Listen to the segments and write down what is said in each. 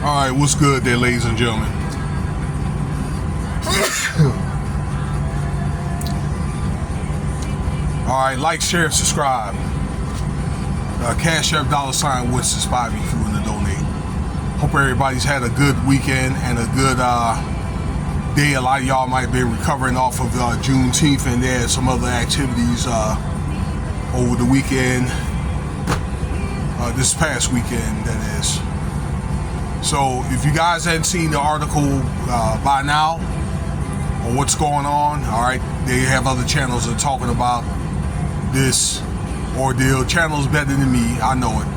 Alright, what's good there, ladies and gentlemen? Alright, like, share, subscribe. Cash App $ Winston Spivey if you want to donate. Hope everybody's had a good weekend and a good day. A lot of y'all might be recovering off of Juneteenth, and they had some other activities over the weekend. This past weekend, that is. So if you guys hadn't seen the article by now on what's going on, all right, they have other channels that are talking about this ordeal. Channels better than me, I know it,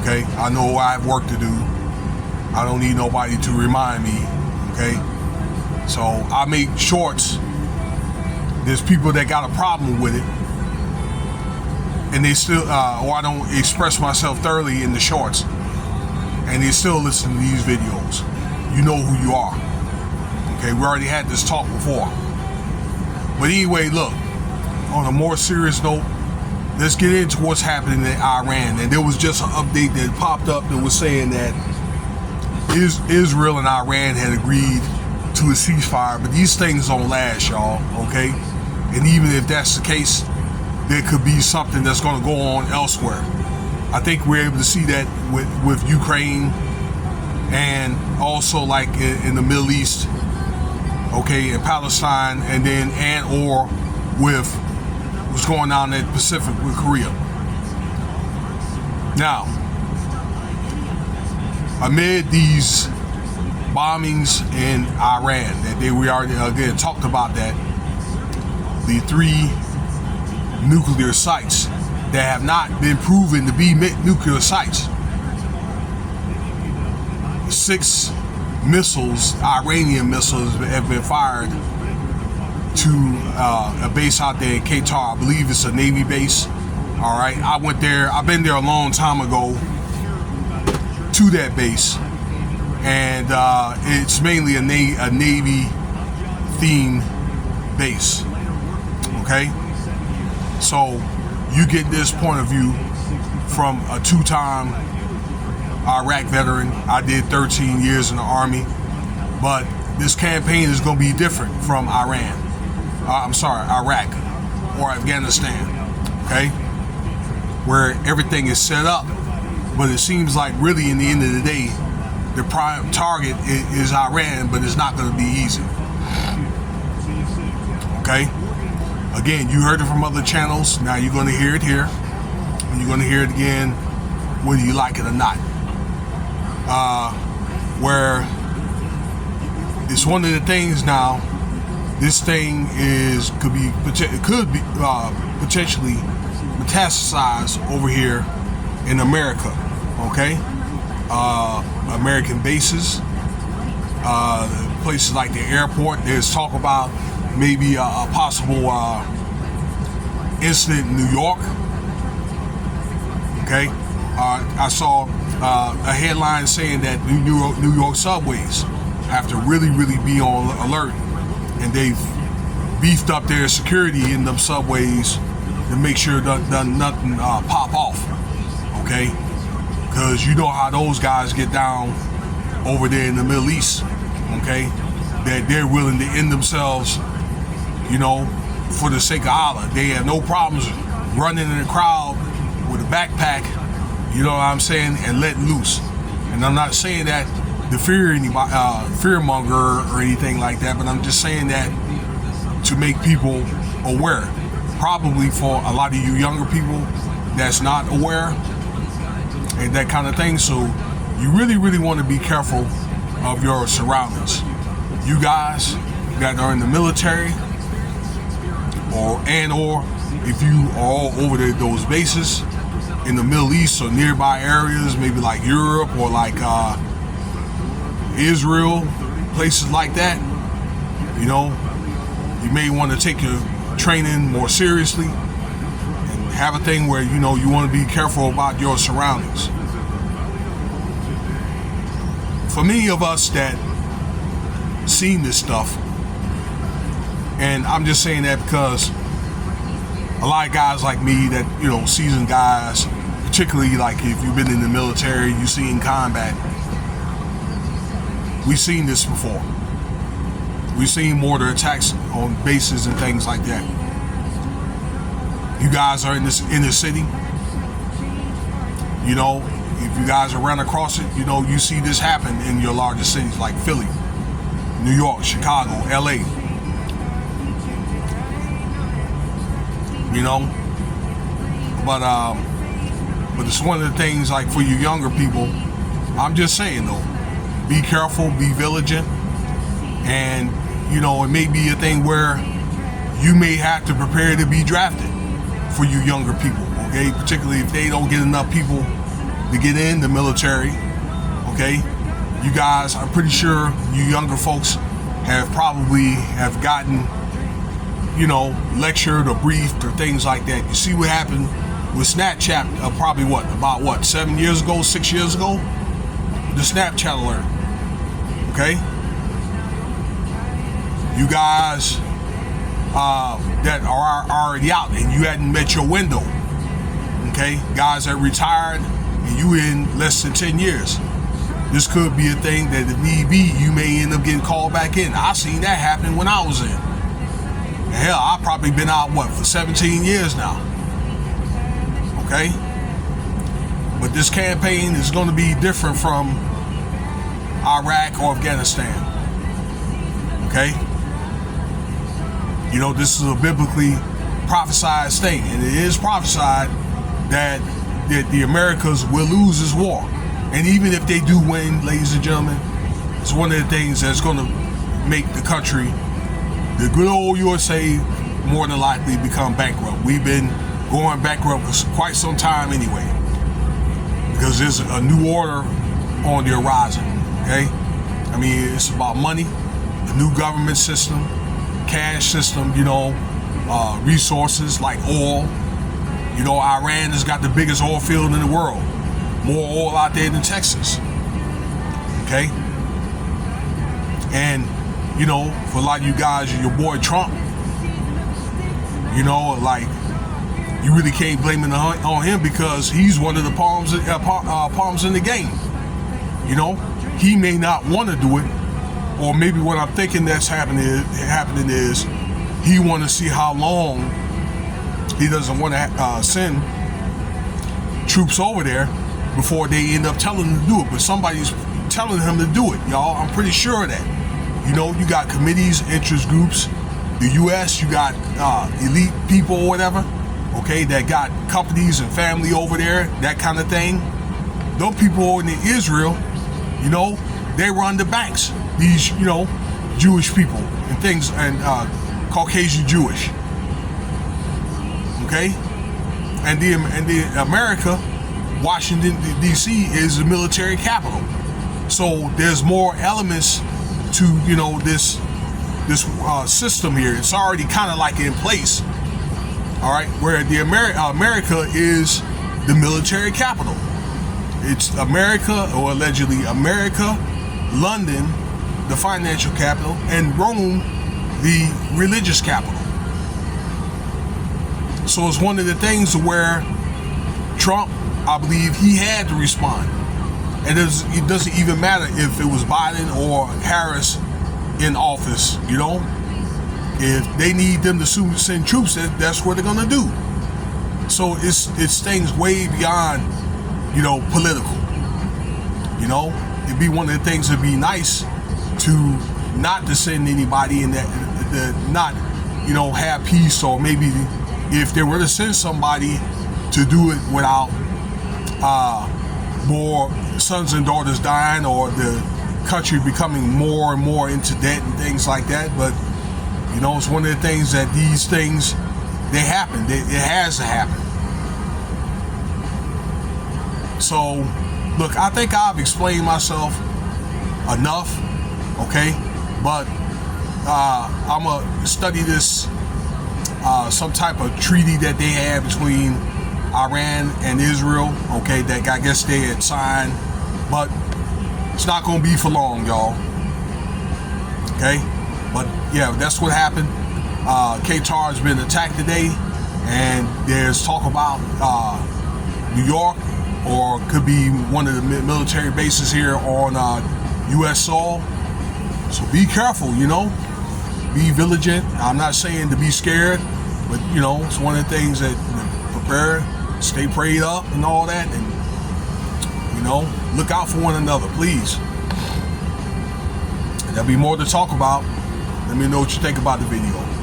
okay? I know I have work to do. I don't need nobody to remind me, okay? So I make shorts. There's people that got a problem with it, and they still, or I don't express myself thoroughly in the shorts, and they still listen to these videos. You know who you are. Okay, we already had this talk before. But anyway, look, on a more serious note, let's get into what's happening in Iran. And there was just an update that popped up that was saying that Israel and Iran had agreed to a ceasefire, but these things don't last, y'all, okay? And even if that's the case, there could be something that's going to go on elsewhere. I think we're able to see that with Ukraine, and also like in the Middle East, okay, in Palestine, and then or with what's going on in the Pacific with Korea. Now, amid these bombings in Iran, we already again talked about that, the 3 nuclear sites that have not been proven to be nuclear sites. 6 missiles, Iranian missiles, have been fired to a base out there in Qatar. I believe it's a Navy base. All right, I went there. I've been there a long time ago to that base, and it's mainly a Navy themed base. Okay, so you get this point of view from a 2-time Iraq veteran. I did 13 years in the Army, but this campaign is going to be different from Iraq or Afghanistan, okay, where everything is set up, but it seems like really in the end of the day, the prime target is Iran, but it's not going to be easy, okay? Again, you heard it from other channels. Now you're going to hear it here, and you're going to hear it again, whether you like it or not. Where it's one of the things now. This thing could be potentially metastasized over here in America. Okay, American bases, places like the airport. There's talk about maybe a possible incident in New York. Okay, I saw a headline saying that New York subways have to really be on alert, and they've beefed up their security in them subways to make sure that nothing pop off. Okay, because you know how those guys get down over there in the Middle East. Okay, that they're willing to end themselves, you know, for the sake of Allah. They have no problems running in the crowd with a backpack, you know what I'm saying, and letting loose. And I'm not saying that to fear anybody, fearmonger or anything like that, but I'm just saying that to make people aware. Probably for a lot of you younger people that's not aware and that kind of thing. So you really want to be careful of your surroundings. You guys that are in the military, or if you are all over those bases in the Middle East or nearby areas, maybe like Europe or like Israel, places like that, you know, you may want to take your training more seriously and have a thing where, you know, you want to be careful about your surroundings. For many of us that seen this stuff, and I'm just saying that because a lot of guys like me that, you know, seasoned guys, particularly like if you've been in the military, you've seen combat, We've seen this before. We've seen mortar attacks on bases and things like that. You guys are in this inner city. You know, if you guys are run across it, you know, you see this happen in your largest cities like Philly, New York, Chicago, LA. You know, but it's one of the things, like, for you younger people, I'm just saying though, be careful, be vigilant, and you know, it may be a thing where you may have to prepare to be drafted for you younger people, okay? Particularly if they don't get enough people to get in the military, okay? You guys, I'm pretty sure you younger folks have gotten, you know, lectured or briefed or things like that. You see what happened with Snapchat probably about 7 years ago, 6 years ago? The Snapchat alert, okay? You guys that are already out and you hadn't met your window, okay? Guys that retired and you in less than 10 years. This could be a thing that if need be, you may end up getting called back in. I seen that happen when I was in. And hell, I've probably been out, for 17 years now, okay? But this campaign is going to be different from Iraq or Afghanistan, okay? You know, this is a biblically prophesied thing, and it is prophesied that the Americas will lose this war. And even if they do win, ladies and gentlemen, it's one of the things that's going to make the country, the good old USA, more than likely become bankrupt. We've been going bankrupt for quite some time anyway, because there's a new order on the horizon, okay? I mean, it's about money, the new government system, cash system, you know, resources like oil. You know, Iran has got the biggest oil field in the world. More oil out there than Texas. Okay? And, you know, for a lot of you guys, your boy Trump, you know, like, you really can't blame it on him, because he's one of the palms in the game. You know, he may not want to do it, or maybe what I'm thinking that's happening is he want to see how long he doesn't want to send troops over there before they end up telling him to do it. But somebody's telling him to do it, y'all. I'm pretty sure of that. You know, you got committees, interest groups, the US, you got elite people or whatever, okay, that got companies and family over there, that kind of thing. Those people in Israel, you know, they run the banks. These, you know, Jewish people and things, and Caucasian Jewish, okay, and the America, Washington D.C. is the military capital, so there's more elements to, you know, this system here. It's already kind of like in place, all right, where the America is the military capital. It's America, or allegedly America, London, the financial capital, and Rome, the religious capital. So it's one of the things where Trump, I believe, he had to respond. And it doesn't even matter if it was Biden or Harris in office, you know. If they need them to send troops, that's what they're gonna do. So it's things way beyond, you know, political. You know, it'd be one of the things that'd be nice to not to send anybody in that, not, you know, have peace, or maybe if they were to send somebody to do it without more sons and daughters dying, or the country becoming more and more into debt and things like that. But, you know, it's one of the things that these things, they happen. It has to happen. So, look, I think I've explained myself enough, okay? But I'm going to study this, some type of treaty that they have between Iran and Israel, okay, that I guess they had signed. But it's not going to be for long, y'all, okay? But, yeah, that's what happened. Qatar has been attacked today, and there's talk about New York, or could be one of the military bases here on U.S. soil. So be careful, you know. Be vigilant. I'm not saying to be scared, but you know, it's one of the things that, you know, prepare, stay prayed up and all that, and you know, look out for one another, please. And there'll be more to talk about. Let me know what you think about the video.